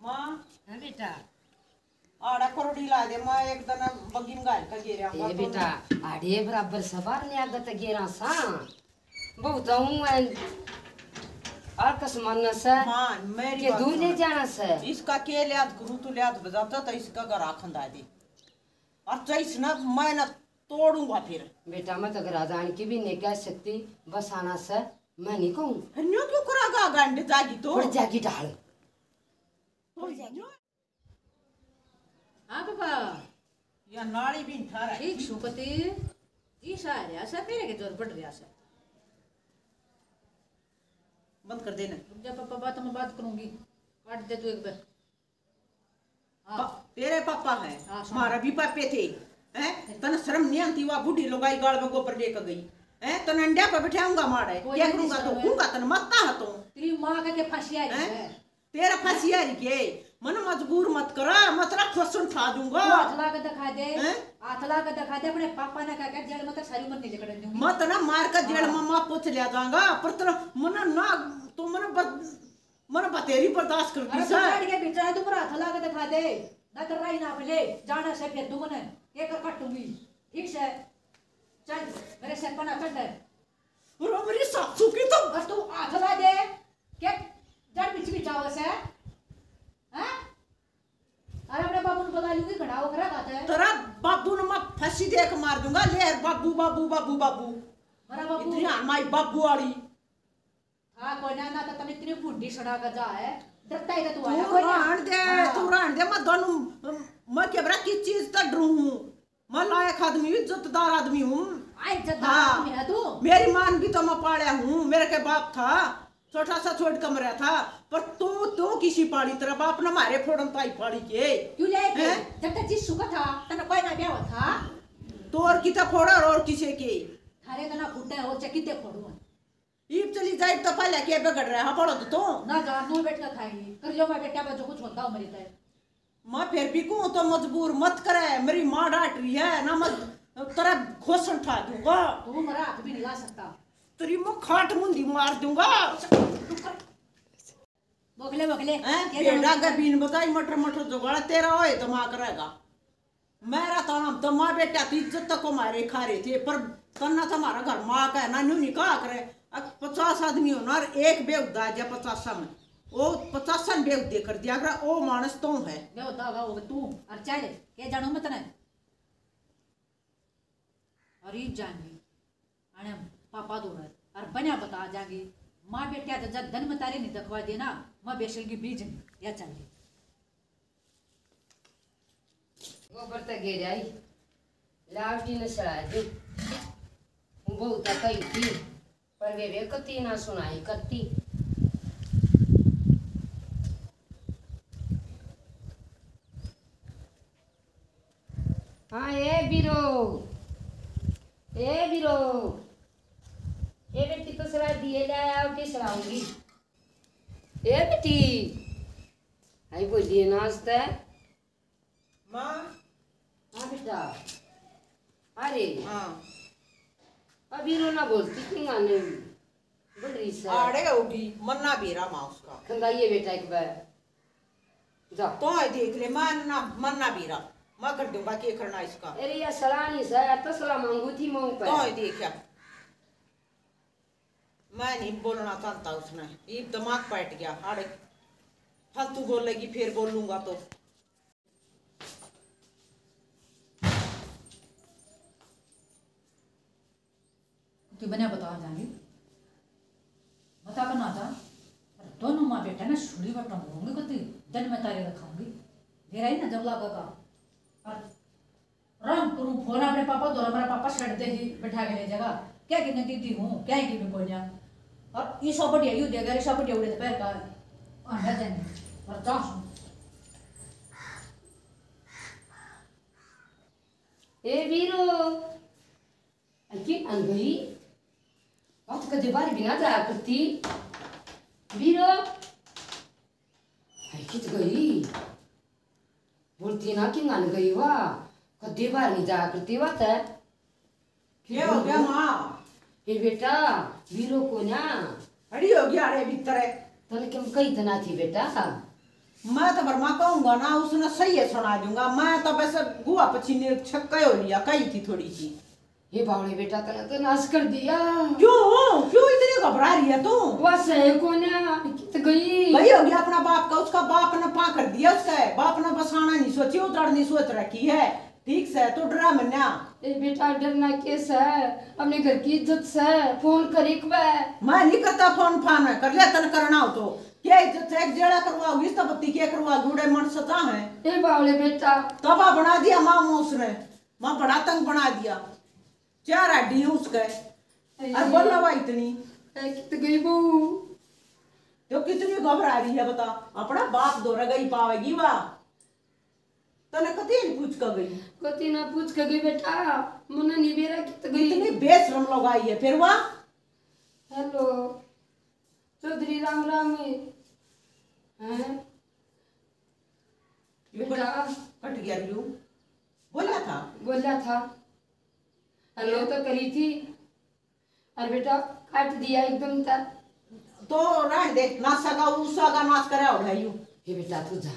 माँ हाँ बेटा। आड़ा करोड़ी ला दे माँ एक दना बगीम गाल का गिरा ये बेटा आड़े बराबर सवार ने आगत गेरा सा बहुत हूँ आकस मन से माँ मेरी के बात दूर ले सुन। जाना से इसका के लियाद करूँ तो लियाद बजाता तो इसका घर खंदा दे और चैस ना मैं ना तोड़ूंगा फिर। बेटा मैं तो घर जाने की भी नहीं कह सकती बस आना से मैं नहीं कहूँ फिर न्यू क्यों करागा गांडे जागी तो उड़ जागी ढाल तोड़ जागी। हाँ पापा या नाड़ी भी ठा रहा ठीक सुकती जी सारे ऐसा मेरे के जोर पड़ रहा है। बंद कर देना। रुक जा पापा बात मैं बात करूंगी काट दे तू एक बार। हाँ तेरे पापा है हाँ, सुन। हमारा भी पापे थे हैं तन शर्म नहीं आती वह बूढ़ी लोगाई गाल में गोबर लेकर गई हैं तन अंडा पे बिठाऊंगा मारे कोई क्या नहीं करूंगा तो शर्म है। कहूंगा तन मत्ता तो तेरी माँ का के फांसी आई हैं? है। तेरा फंसियारी के मन मजबूर मत करा मतलब फसन खा दूंगा तू हाथ ला के दिखा दे हैं? हाथ ला के दिखा दे अपने पापा ने कहा जेल में तो सारी उम्र नहीं जकड़ दूंगी। मत ना मार कर जेल मम्मा पूछ लिया जाऊंगा पर तेरा मन ना तो मन बतेरी बर्दाश्त अरे करती तू सर गाड़ी के भीतर है तुम हाथ ला के दिखा दे ना तो राई ना ले जाना से फिर तुम ने एक कटूंगी ठीक से चल मेरे सर पर ना चढ़ दे और मेरी सासू की तो बस तू हाथ ला दे क्या जड़ बिच बिचाओ से हैं अरे अपने बाबू ने बता लूंगी घड़ा वो खरा खाता है तेरा बाबू ने मैं फंसी देख मार दूंगा ले बाबू बाबू बाबू बाबू मेरा बाबू इतनी माई बाबू वाली हाँ कोई ना तो तने इतनी बुढ़ी सड़ा का जा है डरता है तू तू आया कोई ना रहन दे तू रहन दे मैं दोनों मैं क्या बरा किस चीज तक डरू हूँ मैं लायक आदमी इज्जतदार आदमी हूँ आई जदा हाँ। में है तू मेरी मान भी तो मैं पाड़ा हूँ मेरे के बाप था छोटा सा छोट कमरा था पर तू किसी पाड़ी तेरा बाप ने मारे फोड़न ताई पाड़ी के क्यों ले के हैं? जब तक जिस सुखा था तने कोई ना ब्याह था तो और किता फोड़ा और किसे के थारे तना फुटे हो चकिते फोड़ू ईब चली जाए तो पहले के बिगड़ रहा है पड़ो तो ना जानो बैठ कर खाएगी कर लो मैं बेटा बच्चों कुछ होता मरी तय मैं फिर भी कहूँ तो मजबूर मत करे मेरी माँ डांट रही है ना मत तेरा घोषण उठा दूंगा तू मेरा हाथ भी नहीं ला सकता तेरी मुँह खाट मुंडी मार दूंगा बगले बगले बेटा का बीन बताई मटर मटर जुगाड़ा तेरा होए दिमाग रहेगा मेरा तो नाम तो माँ बेटा तो इज्जत तक को मारे खा रहे थे पर तन्ना तुम्हारा घर माँ का है ना न्यू निकाह करे 50 आदमी होना और एक बेउदा जा 50 में वो 50 बेउदे कर दिया अगर वो मानस तो है मैं होता होगा वो तू और चल के जानू मत ना और ये जानी आने पापा दो और बना बता जागी माँ बेटा तो जब धन मतारे नहीं दखवा देना माँ बेसल की बीज नहीं या चल गोबर तक गिर आई लावटी ने सड़ा दी बहुत कही थी पर वे कती ना सुनाई करती हाँ ए बीरो ए बेटी तो सलाह दिए ले आओ के सलाऊंगी ए बेटी आई बोलिए नाश्ता माँ हाँ बेटा अरे हाँ अभी रोना बोलती क्यों आने बोल रही सर आड़े होगी मन्ना बेरा माँ उसका खंगाइए बेटा एक बार जाओ तो है देख ले मन्ना बेरा मैं कर दूंगा के करना इसका अरे यार सलाह नहीं सर तो सलाह मांगू थी मांग तो पर है देखा मैं नहीं बोलना चाहता उसने ये दिमाग बैठ गया आड़े फालतू बोलेगी फिर बोलूंगा तो तू बना बता जाएंगे बता करना था दोनों माँ बेटा ना छुड़ी बटन होंगे कति जन में तारे रखाऊंगी मेरा ही ना जब लगा का और राम करूँ फोन अपने पापा दो मेरा पापा छड़ दे ही बैठा के ले जगह क्या कि मैं दीदी हूँ क्या है कि मैं बोल जाऊँ और ये सब बढ़िया यू देगा ये सब बढ़िया उड़े पैर का अंडा जाने और जाऊँ ए वीरो अच्छी अनगई अब कदे बारी बिना जा करती वीरो आई कित गई बोलती ना कि अन गई वाह कदे बार नहीं जा करती बात है क्या हो गया माँ हे बेटा वीरो को ना अड़ी हो गया अरे भीतर है तने कम कई तना थी बेटा मैं तो बर्मा कहूंगा ना उसने सही है सुना दूंगा। मैं तो वैसे गुआ पछीने छक्का हो लिया कही थी थोड़ी सी। ये बावड़े बेटा तने तो नाश कर दिया। क्यों क्यों इतनी घबरा रही है तू? बस है कौन कित गई वही हो गया अपना बाप का। उसका बाप ने पा कर दिया। उसका बाप ने बसाना नहीं सोची उतार नहीं सोच रखी है। ठीक से तो डरा मन्या। ए बेटा डरना कैस है अपने घर की इज्जत से फोन करी मैं नहीं करता फोन फान कर ले तन करना हो तो क्या इज्जत से एक जेड़ा करवाओगी तब बत्ती क्या करवाओगी? उड़े मन सता है ए बावले बेटा तबा बना दिया मामू उसने। माँ बड़ा तंग बना दिया। चार हड्डी है उसके। अरे बोलना भाई इतनी कित गई बहू तो कितनी घबरा रही है बता। अपना बाप दोरा गई पावेगी वाह तने कती पूछ कर गई? कती ना पूछ के गई बेटा मना नहीं बेरा कित गई। इतनी बेशरम लोग आई है फिर वाह। हेलो चौधरी राम राम हैं बेटा कट गया रियू बोला था हेलो तो करी थी। अरे बेटा काट दिया एकदम तक तो रहने दे। नासा का उसा का नाच करे और है यू। ये बेटा तू जा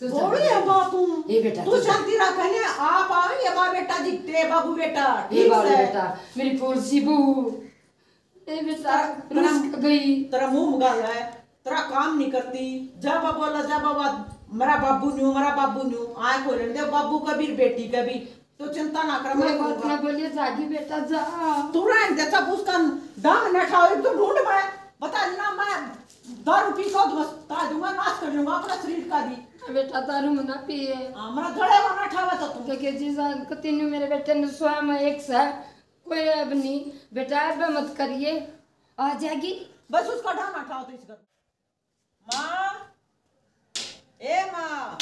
बोली है बात तू। ये बेटा तू शांति रख ने आप आओ ये मां बेटा जीते बाबू बेटा ये ठीक बाबू से। बेटा मेरी फूलसी बहू ए बेटा रुस गई। तेरा मुंह मगाल है तेरा काम नहीं करती। जा बोला जा बाबा मेरा बाबू न्यू आए खोलन दे बाबू कबीर बेटी कभी तो चिंता ना कर। मैं बात ना बोलिए जागी बेटा जा तू रहने दे सब उसका दाम न उठाओ एक तो ढूंढ मैं बता ना मैं दारू पी को बता दूंगा नाश कर दूंगा अपना शरीर का दी। बेटा दारू मना पिए हमारा गले वाला ठावा था तू के जी जान कतिनु मेरे बेटे ने स्वयं एक सा कोई अब नहीं बेटा अब मत करिए आ जाएगी बस उसका ढाना उठाओ तो इस घर। माँ ए माँ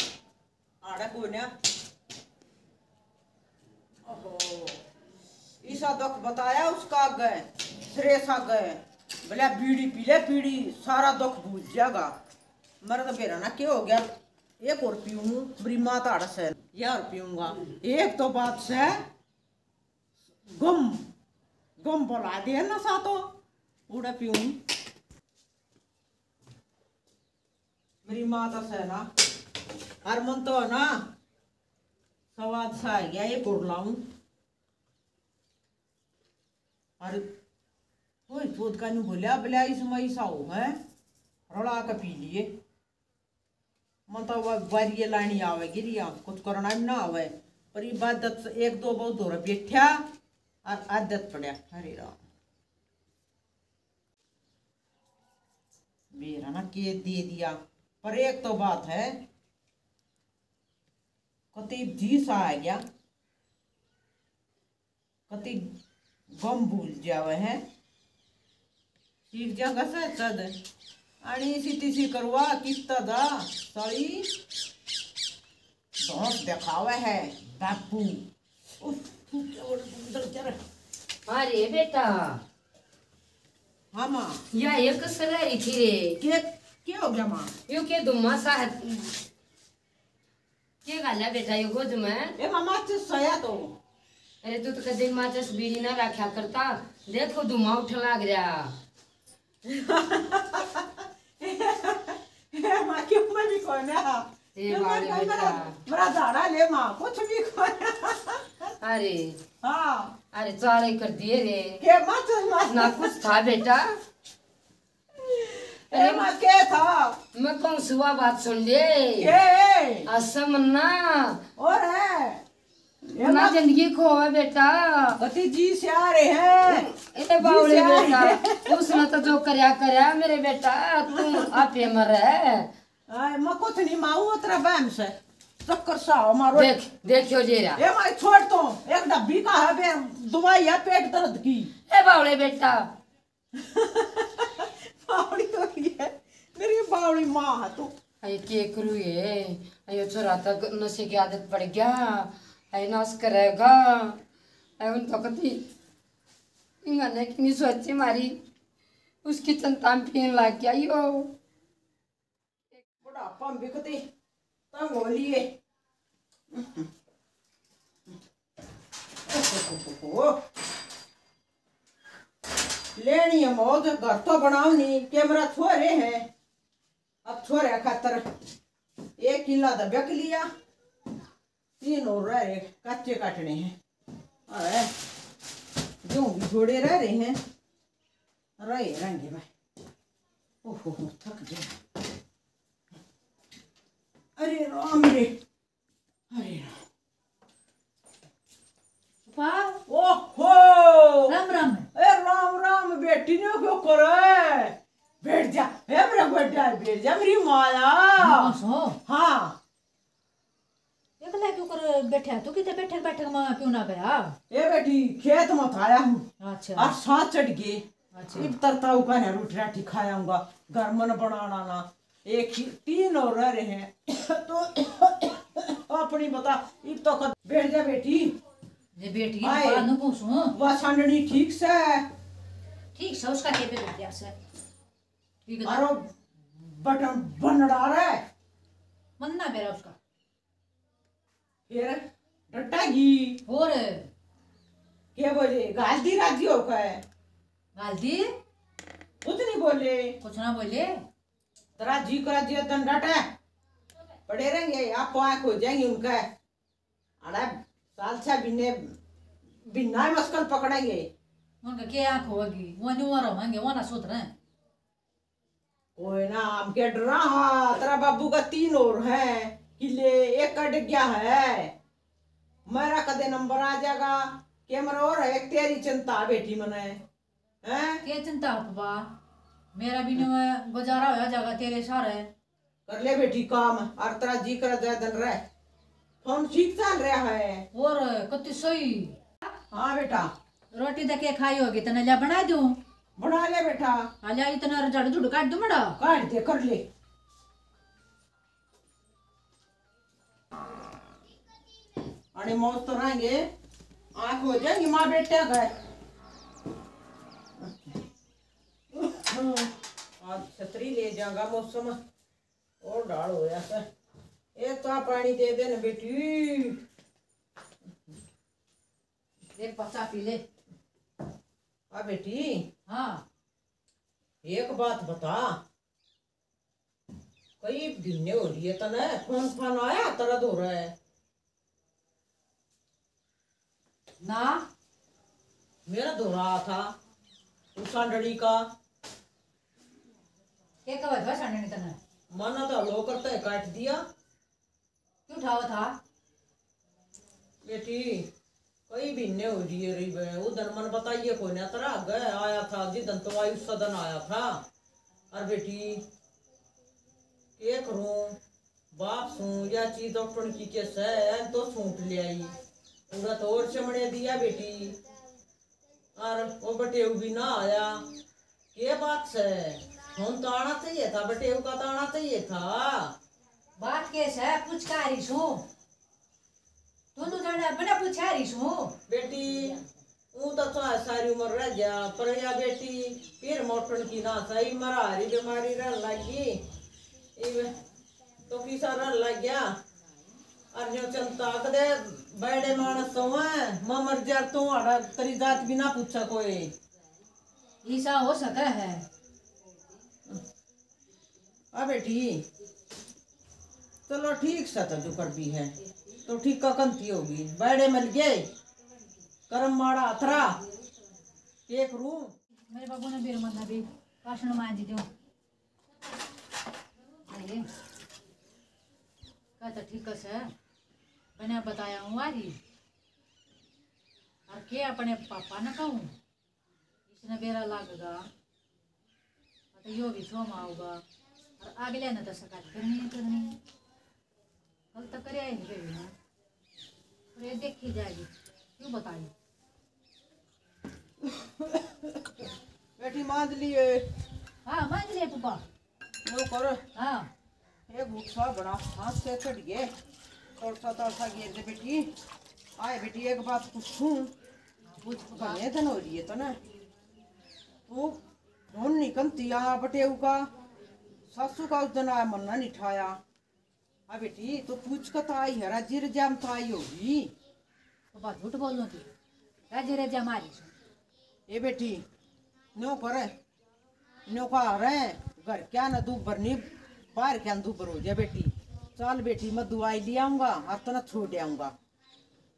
आड़ा को ना ओहो ईसा दुख बताया उसका गए श्रेषा गए बोले बीड़ी पी ले बीड़ी सारा दुख भूल जाएगा। मेरा तो बेरा ना क्या हो गया एक और पीऊँ मेरी माता आड़ा से यार पीऊंगा। एक तो बात से गम बोला दे ना सा तो उड़ा पीऊँ मेरी माता से ना हर मन तो है ना स्वाद सा आ गया ये पोड़ लाऊं। अरे कोई सोच का नहीं बोलिया बोलिया इसमें ऐसा हो है रड़ा का पी लिए मन तो बारी लानी आवेगी रिया कुछ करना भी ना आवे पर ये बात एक दो बहुत दो बैठा और आदत पड़ा। अरे राम मेरा ना के दे दिया पर एक तो बात है कति जी सा आ गया कति गम भूल जावे है ठीक जगह से तद आणि सी करवा कितना दा साड़ी दोस्त दिखावे है बापू उफ अरे बेटा हाँ माँ या एक सरारी थी रे क्या हो गया माँ? यो के दुम्मा सा के गाला बेटा यो गोद में ए मामा सया तो अरे तू तो कदे माचस बीड़ी ना रखा करता देखो दुम्मा उठ लाग रहा माँ क्यों मैं भी कौन मेरा दाड़ा ले माँ कुछ भी कौन। अरे हाँ अरे चाले कर दिए रे के माँ ना कुछ था बेटा। अरे माँ क्या था? मैं कौन सुबह बात सुन ले के असम ना और है ना जिंदगी खो है बेटा कति जी से आ रहे हैं ए बावले बेटा उसने तो जो करया मेरे बेटा तू आपे मर है मैं कुछ नहीं माऊ तेरा बहन से चक्कर सा मारो देखियो जेरा ये मैं छोड़ तो एक डब्बी का है बे दवाई है पेट दर्द की। ए बावले बेटा बावड़ी हो गई है मेरी बावड़ी माँ है तू। अरे के करू ये अयो छोरा तक नशे की आदत पड़ गया अरे नाश करेगा उन तो कती इंगाने की नहीं सोची मारी उसकी चिंता में पीने लग गया यो बुढ़ापा में बिकती तंग हो लिए लेनी है मौज घर तो बनाओ नहीं कैमरा छोरे हैं अब छोरे खातर एक किला तो बेक लिया, 3 और रह रहे कच्चे काटने हैं। अरे जो भी थोड़े रह रहे हैं रहेंगे भाई। ओहो थक गया। अरे राम रे, अरे पापा ओहो राम राम। ए राम राम बेटी ने क्यों करे? बैठ जा हे मेरा बेटा, बैठ जा मेरी माया। सो हाँ एकला क्यों कर बैठा तू? कितने बैठे बैठे में क्यों ना गया? ए बेटी खेत में आया हूँ अच्छा और सांस चढ़ गई। अच्छा इब तरता का ना रोटी राटी खायाऊंगा, घर मन बनाना ना। एक ही 3 और रह रहे हैं तो अपनी बता। इब तो बैठ जा बेटी। ये बेटी आए। बात न पूछूं। वह सांडनी ठीक से ठीक से उसका के पे बैठ गया से ठीक है। अरे बटन बनड़ा रहे मन ना बेरा उसका फिर डटेगी। और क्या बोले गाली राजी हो गए? गालती कुछ नहीं बोले। कुछ ना बोले। तेरा जी करा जी दंडाट है, पड़े रहेंगे आप आँख हो जाएंगे उनका। अरे साल से बिना मस्कल पकड़ेंगे। उनका क्या आँख होगी? वो नहीं वो रहेंगे वो ना सोच रहे हैं। कोई ना हम के डरा। हाँ तेरा बाबू का 3 और है किले, एक कट गया है। मेरा कदे नंबर आ जाएगा कैमरा और है। तेरी चिंता बेटी मने हैं? क्या चिंता है पापा? मेरा भी नहीं गुजारा हो जाएगा तेरे सारे। कर ले बेटी काम और तेरा जी कर जाए दिन रहे। फोन ठीक चल रहा है। और कति सही। हाँ बेटा रोटी दे खाई होगी तो नजा बना दूं। बना ले बेटा। आजा इतना झाड़ू झुड़ काट दूं बड़ा। काट दे कर ले। अरे मौज तो रहेंगे, आँख हो जाएंगी माँ बेटे गए। आज छतरी ले जाऊंगा मौसम और डाल हो जाता है। एक तो पानी दे देना बेटी। एक पचा पी ले। आ बेटी हाँ एक बात बता, कई भिन्ने हो रही है तने? फोन फोन आया तरद हो रहा है ना? मेरा धो रहा था उस सांडड़ी का। क्या कहा था सामने तना? माना था लो करता है काट दिया। क्यों उठावा था? बेटी कई भिन्ने हो रही है रही उधर मन बताइए कोई ना तरह गए आया था जिदन तो आयु सदन आया था। और बेटी क्या करूं, बाप सू या चीज डॉक्टर की केस है तो सूट ले आई पूरा तो और चमड़े दिया बेटी। और वो बटेऊ भी ना आया। ये बात से फोन तो आना चाहिए था, बटेऊ का तो आना चाहिए था। बात कैसे है? पूछ का रही हूँ। दोनों जने बना पूछा रही हूँ। बेटी वो तो सारी उम्र रह जा पर या बेटी फिर मोटन की ना सही मरा हरी बीमारी रह लगी तो किसा रह लग गया। और जो चलता कदे बड़े मानस तो है मर जा तू आड़ा तेरी जात भी ना पूछा कोई। ऐसा हो सकता है। आ बेटी चलो ठीक सा था जो कर भी है तो ठीक का कंती होगी। बड़े मिल गए करम माड़ा अथरा एक रूम। मेरे बाबू ने बेर मत भी काशन मान जी दो। का तो ठीक है मैंने बताया हूँ आज और के अपने पापा न कहूँ इसने बेरा लगेगा तो यो भी सोमा होगा और अगले ने तो शिकायत करनी है। कल तो करे ही गई ना और ये देखी जाएगी क्यों बताइए। बेटी मान लिए। हाँ मान लिया पापा। वो करो हाँ एक भूखा बड़ा हाथ से चढ़ गए तड़सा गिर दे बेटी। आए बेटी एक बात पूछूं, पूछ कने दिन हो रही है तो ना तू फोन निकलती आ बटेऊ का सासू का उस दिन आया मन्ना नहीं ठाया। हाँ बेटी तो पूछ कर तो आई है राजीर जाम तो आई होगी। तो बात झूठ बोल लो तू राजे राजा मारी। ए बेटी नो करे नो का रहे घर क्या ना दूबर नहीं बाहर क्या दूबर हो जाए बेटी। चल बेटी मैं दवाई ले आऊंगा और तना छोड़ आऊंगा।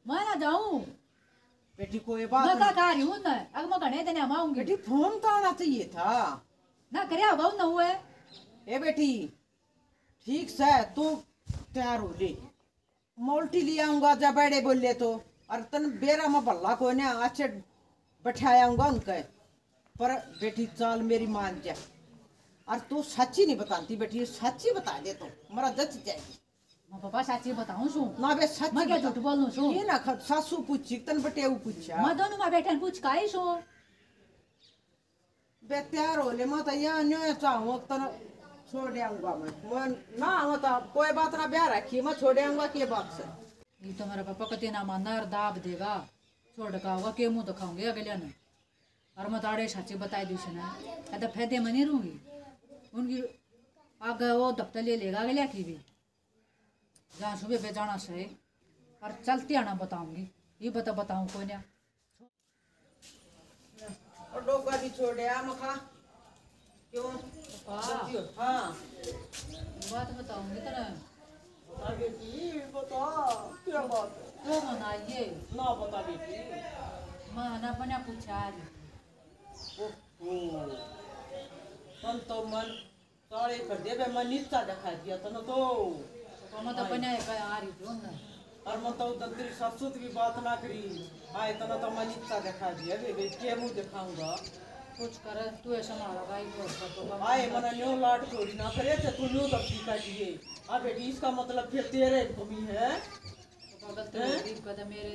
मैं ना जाऊं, बेटी कोई मैं बात का नहीं। खा रही हूं ना, अगर मैं घने देने आऊंगी बेटी फोन तो आना चाहिए था ना, करे होगा ना हुए। ए बेटी ठीक से तू तैयार हो ले, मोल्टी ले आऊंगा जब बड़े बोले तो, और तन बेरा में भल्ला को ना अच्छे बैठाऊंगा उनके पर। बेटी चाल मेरी मान जा, और तू सच्ची नहीं बताती बेटी, सच्ची बता दे तो मरा जच जाएगी। मैं पापा सच्ची बताऊं सु, ना बे सच्ची मैं क्या बता। झूठ बोलूं सु? ये ना सासू पूछी तन बटेऊ पूछा मैं दोनों में बैठे पूछ काई सु। बे तैयार हो ले मैं तो यहाँ न्यो चाहूँ तन छोड़ आऊंगा मैं ना मतलब कोई बात ना ब्याह रखी मैं छोड़ आऊंगा के बात से। ये तो मेरा पापा कते ना मानना और दाब देगा, छोड़ का होगा के मुंह दिखाऊंगे अगले ने। और मैं ताड़े सच्ची बताई दी से ना, तो फायदे में नहीं रहूंगी उनकी। आगे वो दफ्तर ले लेगा अगले की भी, जहाँ सुबह पे जाना सही और चलते आना बताऊंगी। ये बताऊं कोई ना। और डोगा भी छोड़ आ मखा क्यों? हाँ बात बताऊंगी तो ना, बता बेटी बता क्या बात है? क्यों मनाइए ना बता बेटी। मैं ना बना पूछा मन तो मन सारे कर दे बे मन नीचा दिखा दिया तो ना तो मैं तो बना आ रही थी ना। और मैं तो तेरी सासू की बात ना करी आए तो ना तो मन नीचा दिखा दिया बे के मुंह दिखाऊंगा कुछ कर तू ऐसा मारा भाई तो आए मना न्यू लाट थोड़ी ना करे थे तू न्यू दबती काटिए। अब बेटी इसका मतलब फिर तेरे भूमि है मेरे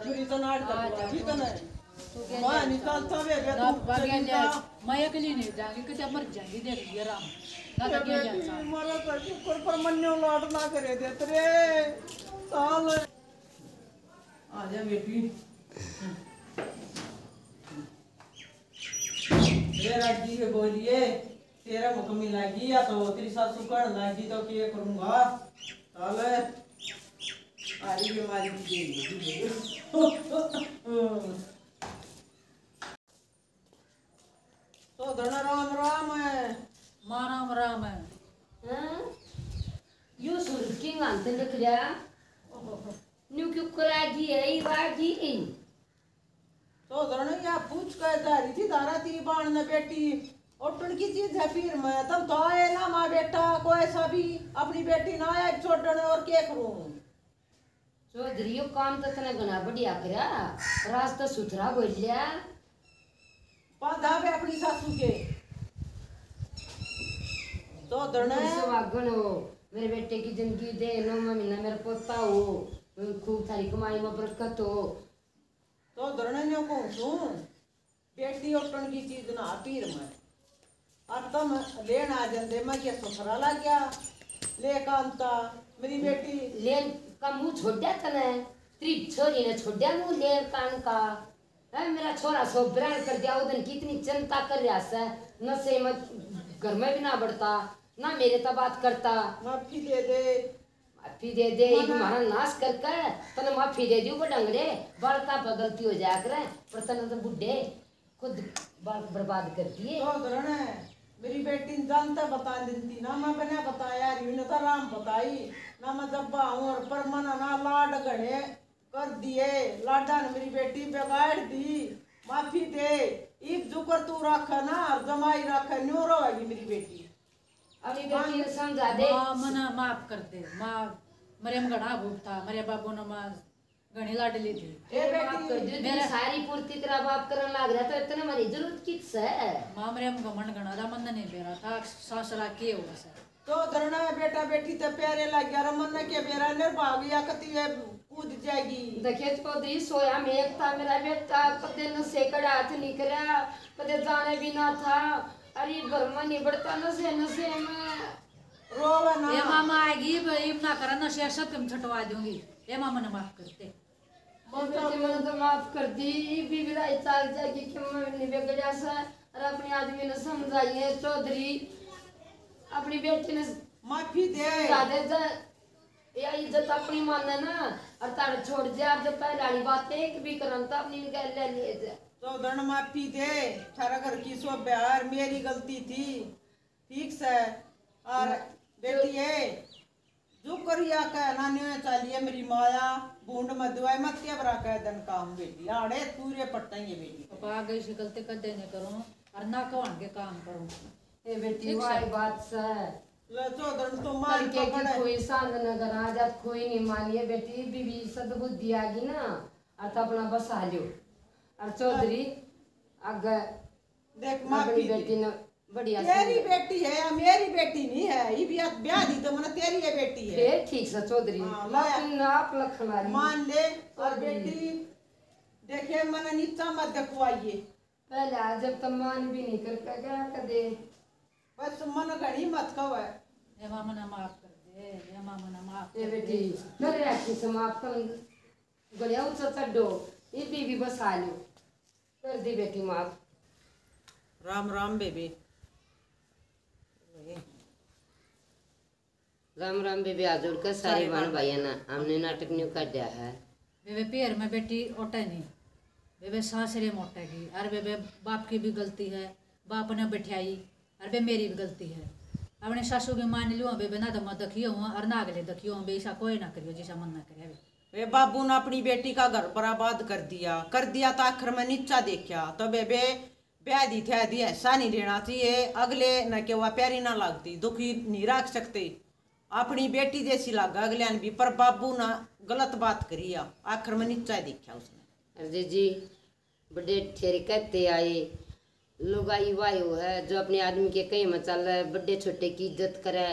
चोरी तो नाट कर भी तो नहीं मैं निकालता वे बे तू मैं अकेली नहीं जाऊंगी कि मर जाएंगी देख लिया राम ना तो क्या जाता मरा तो ऊपर पर मन्यो लाट ना करे दे तेरे साल आ जा बेटी। मेरा जी के बोलिए तेरा मुकम्मी लागी या तो तेरी सासू कर लागी तो क्या करूंगा साल आरी बीमारी की देंगे। तो धना राम राम है माँ राम राम है। हाँ? यो सुरकिंग अंत लिख लिया न्यू क्यों करागी है ये वागी तो धना या पूछ कर जा रही थी दारा तेरी बाण ने बेटी और की चीज है फिर मैं तब तो आए ना माँ बेटा कोई सा भी अपनी बेटी ना आए छोड़ने और क्या करूं। चौधरी यो काम तो तने गना बढ़िया करा, रास्ता सुथरा बोल लिया। बाधा पे अपनी सासू के तो धना सुहागन हो, मेरे बेटे की जिंदगी दे, 9 महीना मेरा पोता हो, खूब सारी कमाई में बरकत हो। तो धरने ने कहूँ सुन बेटी उठन की चीज ना पीर में और तुम लेन आ जंदे मैं क्या सफरा लग गया ले कांता मेरी बेटी ले का मुंह छोड़ा तने, तेरी छोरी ने छोड़ा मुंह ले कान का। है मेरा छोरा सो ब्रांड कर दिया उधर कितनी चिंता कर रहा है, नशे में घर में भी ना बढ़ता ना मेरे तो बात करता। माफी दे दे माफी दे दे तुम्हारा नाश करके तने माफी दे दी बडंगरे बालका पर गलती हो जाया करे, पर तने तो बुढ़े खुद बाल बर्बाद कर दिए। तो धरने मेरी बेटी जानता बता देती ना मैं बना बताया रही ने तो राम बताई ना मैं जब आऊं और पर मना ना लाड गणे कर दिए लाडा ने मेरी बेटी बिगाड़ दी। माफी दे इब जुकर तू रख ना जमाई रख न्यू रहेगी मेरी बेटी। अपनी बेटी ने समझा दे माँ मना माफ कर दे माँ, मेरे में घना भूख था, मेरे बाबू ने माँ घनी लाडली थी। ए माफ कर दे, तेरी सारी पूर्ति तेरा बाप करने लग रहा तो इतने हमारी जरूरत किस है। माँ मेरे में घमंड घना था, मन नहीं बेरा था सासरा के हुआ सर। तो धरना बेटा बेटी तो प्यारे लग गया मन के बेरा ने भाग या कती कूद जाएगी। देखिए चौधरी सोया में एक था मेरा बेटा, कदे नशे कड़ा हाथ निकला, कदे जाने भी ना था, अरे घर में नहीं बढ़ता नशे नशे में रोवा ना ये मामा आएगी भाई ना करा ना सियासत कम छटवा दूंगी, ये मामा ने माफ करते। बेटे मैंने तो माफ कर दी, बीवी राय चाल जाएगी कि मैं नहीं बिगड़ा सा, और अपने आदमी ने समझाइए चौधरी अपनी बेटी ने माफी दे या इज्जत अपनी माने ना, और तार छोड़ जा जब पहले वाली बात एक भी करन तो अपनी निकाल ले लिए जा। तो धरण माफी दे थारा घर की सो प्यार मेरी गलती थी ठीक से और बेटी है जो छोरिया कह ना न्योय चलिए मेरी माया बूंद मत दुआई मत क्या बरा कह दन काम बेटी आड़े पूरे पट्टे ये बेटी पापा आ गई गलती कर देने करो और ना कौन के काम करो। ए बेटी वाई बात से ले चौधर तो मार के पकड़े कोई सांद नगर आ जात कोई नहीं मानिए बेटी बीवी सदबुद्धि आ गई ना और तो अपना बसा लियो और चौधरी आगे देख माँ अपनी की बेटी ने बढ़िया तेरी बेटी है या मेरी बेटी नहीं है ये ब्याह दी तो मन तेरी है बेटी है फिर ठीक से चौधरी हाँ, लाया। लेकिन आप लखनारी मान ले और बेटी देखिए मन नीचा मत देखवाइए पहले आज जब तक मान भी नहीं कर क्या कर दे बस मन घड़ी मत कवे ये मामा ना माफ कर दे, ये मामा ना माफ ये कर बेटी दे। करे आखी समाप्त गलिया ऊंचा चढ़ो ये बीवी बसा लियो कर दी बेटी माफ राम राम बेबी राम राम बेबी आजुर का सारे बहन भाई ना हमने नाटक न्यू कर दिया है बेबे पैर में बेटी ओटे नहीं, बेबे सासरे मोटेगी और बेबे बाप की भी गलती है, बाप ने बिठाई और बे मेरी भी गलती है। अपने सासू की मान लियो बेबे ना तो मैं दखियो हूँ और ना अगले दखियो हूँ, ऐसा कोई ना करियो जैसा मन ना करे। वे बाबू ने अपनी बेटी का घर बर्बाद कर दिया तो आखिर में नीचा देखा तो बेबे ब्याह दी थे दी ऐसा नहीं लेना चाहिए अगले न के वह प्यारी ना लगती दुखी नहीं रख सकते अपनी बेटी जैसी लगा अगले ने भी पर बाबू ना गलत बात करी आखिर में नीचा देखा उसने। अरे जी बड़े ठेरे कहते आए लोग आई वायु है जो अपने आदमी के कहीं में चल रहा है बड़े छोटे की इज्जत करे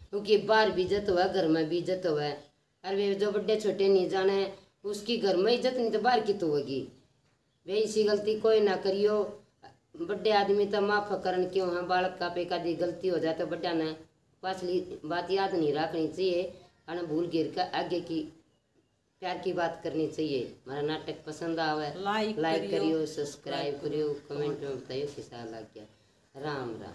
क्योंकि बाहर भी इज्जत हुआ घर में भी इज्जत हुआ अरे जो बड़े छोटे नहीं जाने उसकी घर में इज्जत नहीं तो बाहर की तो होगी वे इसी गलती कोई ना करियो बड़े आदमी तो माफ करन क्यों है बालक का पे का दी गलती हो जाए तो बड़ा ने पाछली बात याद नहीं रखनी चाहिए और भूल गिर कर आगे की प्यार की बात करनी चाहिए। हमारा नाटक पसंद आवे लाइक करियो सब्सक्राइब करियो कमेंट में बताइयो कैसा लग गया। राम राम।